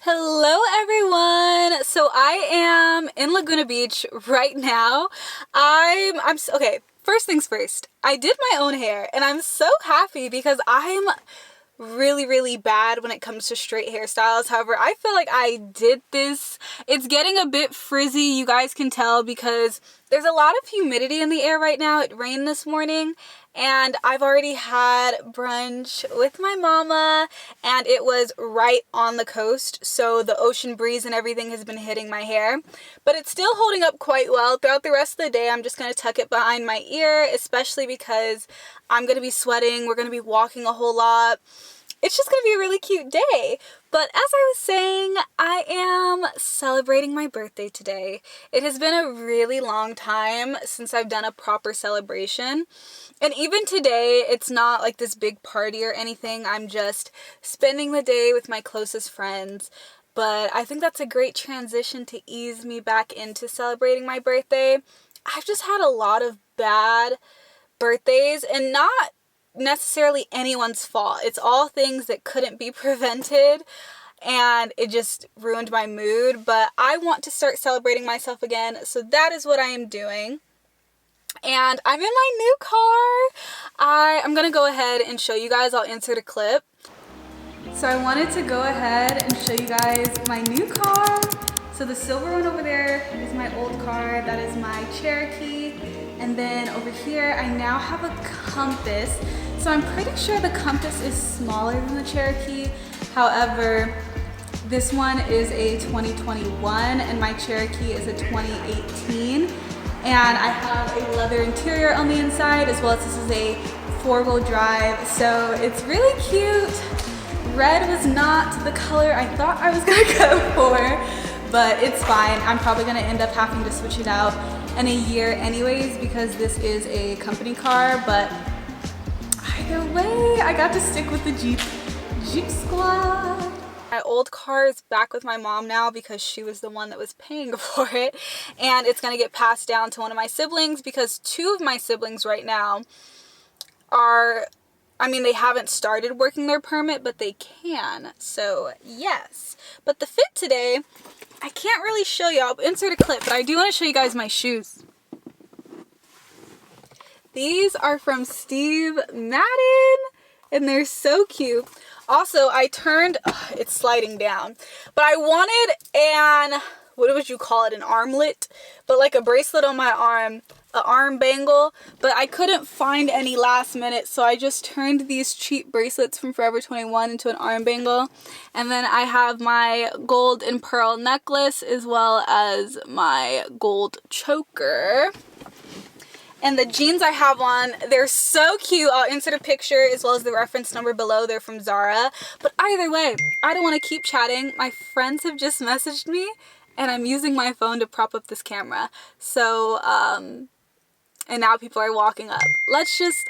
Hello everyone. So I am in Laguna Beach right now. Okay, first things first. I did my own hair and I'm so happy because I'm really bad when it comes to straight hairstyles. However, I feel like I did this. It's getting a bit frizzy, you guys can tell, because there's a lot of humidity in the air right now. It rained this morning and I've already had brunch with my mama and it was right on the coast, so the ocean breeze and everything has been hitting my hair, but it's still holding up quite well. Throughout the rest of the day I'm just going to tuck it behind my ear, especially because I'm going to be sweating. We're going to be walking a whole lot. It's just going to be a really cute day. But as I was saying, I am celebrating my birthday today. It has been a really long time since I've done a proper celebration. And even today, it's not like this big party or anything. I'm just spending the day with my closest friends. But I think that's a great transition to ease me back into celebrating my birthday. I've just had a lot of bad birthdays, and not necessarily anyone's fault. It's all things that couldn't be prevented and it just ruined my mood. But I want to start celebrating myself again, so that is what I am doing. And I'm in my new car. I'm gonna go ahead and show you guys. I'll insert a clip. So I wanted to go ahead and show you guys my new car. So the silver one over there is my old car. That is my Cherokee. And then over here, I now have a Compass. So I'm pretty sure the Compass is smaller than the Cherokee. However, this one is a 2021 and my Cherokee is a 2018. And I have a leather interior on the inside, as well as this is a 4-wheel drive. So it's really cute. Red was not the color I thought I was gonna go for, but it's fine. I'm probably gonna end up having to switch it out in a year anyways, because this is a company car. But either way, I got to stick with the Jeep Squad. My old car is back with my mom now because she was the one that was paying for it, and it's gonna get passed down to one of my siblings, because 2 of my siblings right now are, they haven't started working their permit, but they can. So yes, but the fit today, I can't really show you. I'll insert a clip, but I do want to show you guys my shoes. These are from Steve Madden, and they're so cute. Also, I turned, it's sliding down, but I wanted what would you call it, an armlet, but like a bracelet on my arm, an arm bangle, but I couldn't find any last minute, so I just turned these cheap bracelets from Forever 21 into an arm bangle. And then I have my gold and pearl necklace, as well as my gold choker. And the jeans I have on, they're so cute. I'll insert a picture as well as the reference number below. They're from Zara. But either way, I don't want to keep chatting. My friends have just messaged me, and I'm using my phone to prop up this camera. So, and now people are walking up.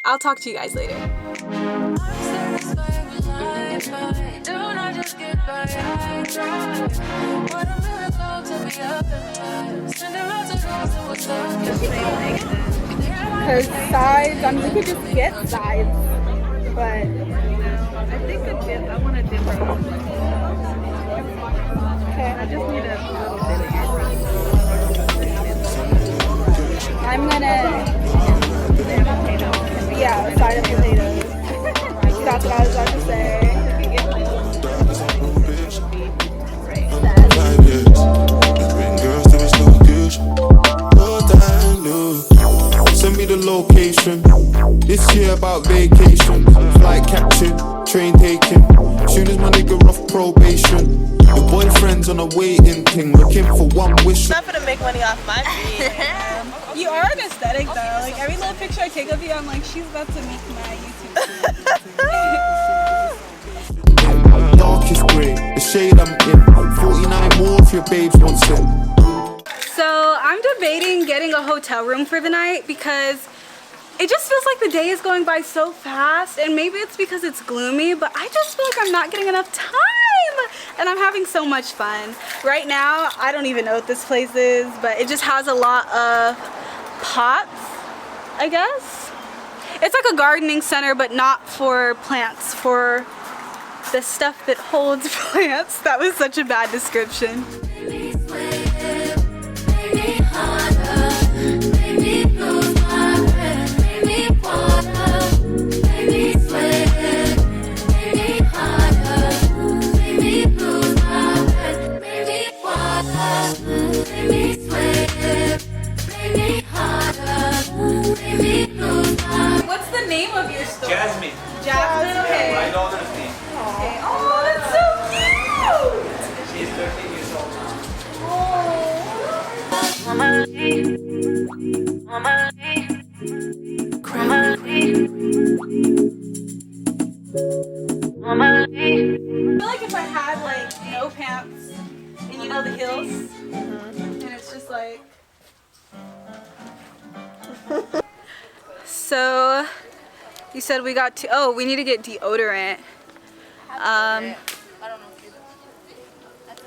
I'll talk to you guys later. Her size, we could just get size, but I think a dip, I want a dip. okay. I just need a little bit of I'm gonna, yeah, a side of potatoes. That's what I was about to say. Send me the location. This year about vacation. Flight catching, train taking. Soon as my nigga off probation. Your boyfriend's on a waiting thing, looking for one wish. I'm not gonna make money off my feet. You are an aesthetic though. Like every little picture I take of you, I'm like, she's about to make my YouTube. Darkest grey, the shade I'm in. 49 more if your babes wants it. So I'm debating getting a hotel room for the night because it just feels like the day is going by so fast, and maybe it's because it's gloomy, but I just feel like I'm not getting enough time, and I'm having so much fun. Right now, I don't even know what this place is, but it just has a lot of pots, I guess. It's like a gardening center, but not for plants, for the stuff that holds plants. That was such a bad description. What's the name of your store? Jasmine. Jasmine, okay. My daughter's name. Okay. Oh, that's so cute! She's 13 years old. I feel like if I had like no pants and you know the heels, and it's just like. So you said we got to. Oh, we need to get deodorant.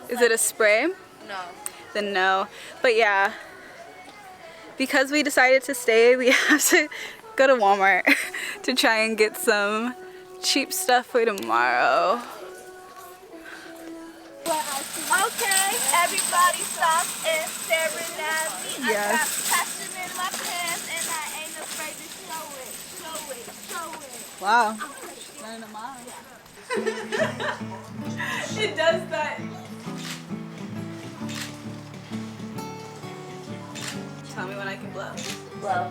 Is it a spray? No. Then no. But yeah, because we decided to stay, we have to go to Walmart to try and get some cheap stuff for tomorrow. Okay, everybody stop and staring at me. Yes. I got passion in my pants and I ain't afraid to show it, show it, show it. Wow. Learn them all. It does that. Tell me when I can blow. Blow.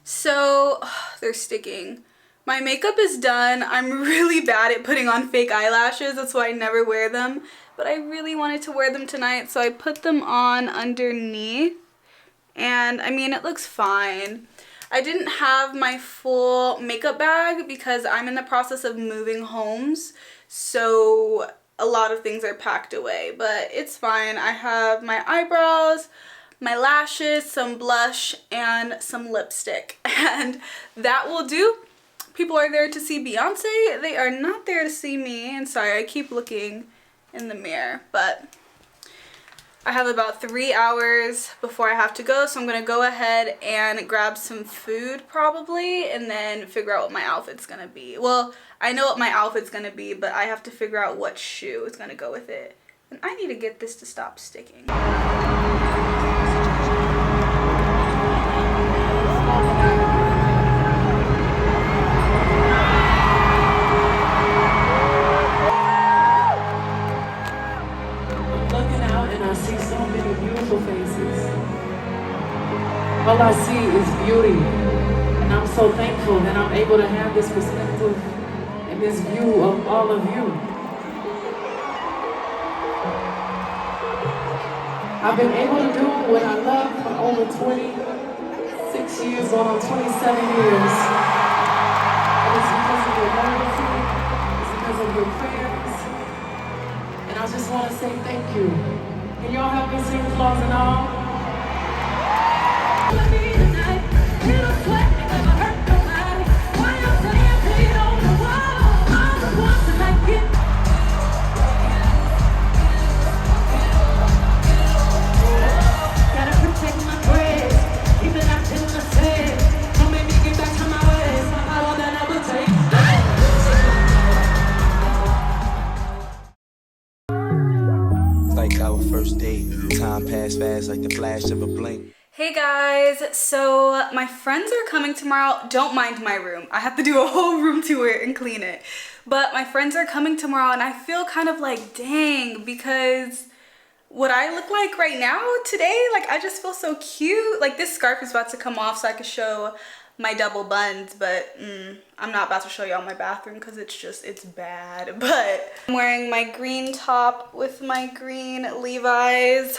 So, they're sticking. My makeup is done. I'm really bad at putting on fake eyelashes. That's why I never wear them. But I really wanted to wear them tonight, so I put them on underneath. And, I mean, it looks fine. I didn't have my full makeup bag because I'm in the process of moving homes. So, a lot of things are packed away. But it's fine. I have my eyebrows, my lashes, some blush, and some lipstick. And that will do. People are there to see Beyonce. They are not there to see me. And sorry, I keep looking in the mirror. But I have about 3 hours before I have to go. So I'm going to go ahead and grab some food probably. And then figure out what my outfit's going to be. Well, I know what my outfit's going to be. But I have to figure out what shoe is going to go with it. And I need to get this to stop sticking. All I see is beauty, and I'm so thankful that I'm able to have this perspective and this view of all of you. I've been able to do what I love for over 26 years, going on 27 years. And it's because of your loyalty, it's because of your prayers, and I just want to say thank you. Can y'all help me sing flaws and all? Like our first date, time passed fast like the flash of a blink. Hey guys, so my friends are coming tomorrow. Don't mind my room. I have to do a whole room tour and clean it. But my friends are coming tomorrow and I feel kind of like, dang, because what I look like right now today, like I just feel so cute. Like this scarf is about to come off so I can show my double buns, but I'm not about to show y'all my bathroom because it's bad. But I'm wearing my green top with my green Levi's.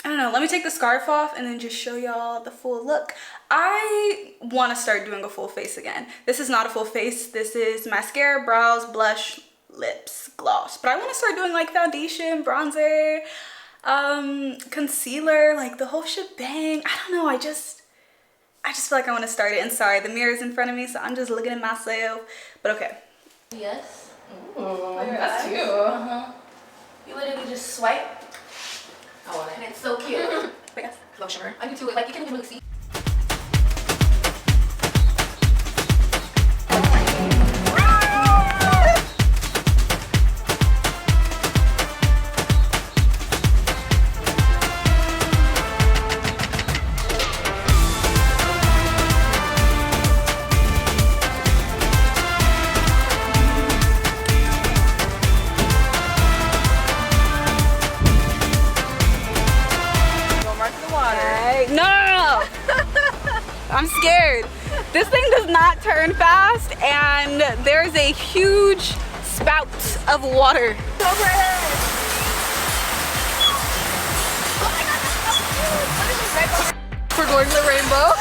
I don't know, let me take the scarf off and then just show y'all the full look. I want to start doing a full face again. This is not a full face. This is mascara, brows, blush, lips, gloss. But I want to start doing like foundation, bronzer, concealer, like the whole shebang. I don't know, I just feel like I want to start it. And sorry, the mirror's in front of me, so I'm just looking at myself. But okay. Yes. Ooh, that's cute. You literally just swipe. I want And it. it's so cute. But yes. Lotion. I do too. Like you can't even really see. scared. This thing does not turn fast, and there's a huge spout of water. We're going to the rainbow.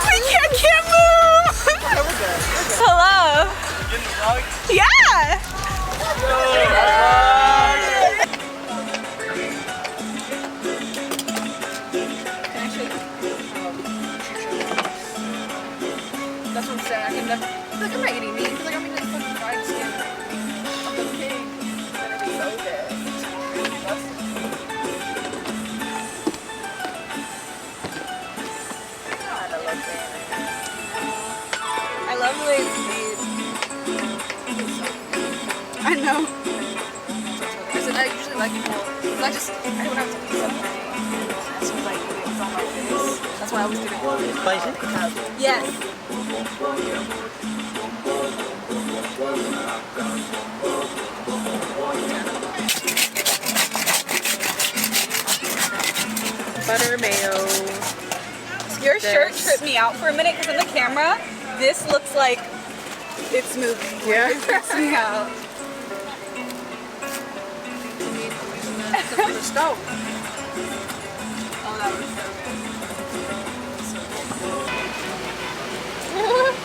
We can't move. Hello. Yeah. That's what I'm saying. I can never. Like, I'm not eating meat. Like, I'm eating fucking fried skin of the pig. That'd be so good. God, I love that. I love the way it's made. I know. I said I usually like people. I don't have to eat something. As soon as I eat it, it's on my face. That's why I was getting it. Spicy? Yes. Butter mayo. Your shirt tripped me out for a minute because in the camera, this looks like it's moving. Yeah. It trips me out. From the stove. Oh, that was so good.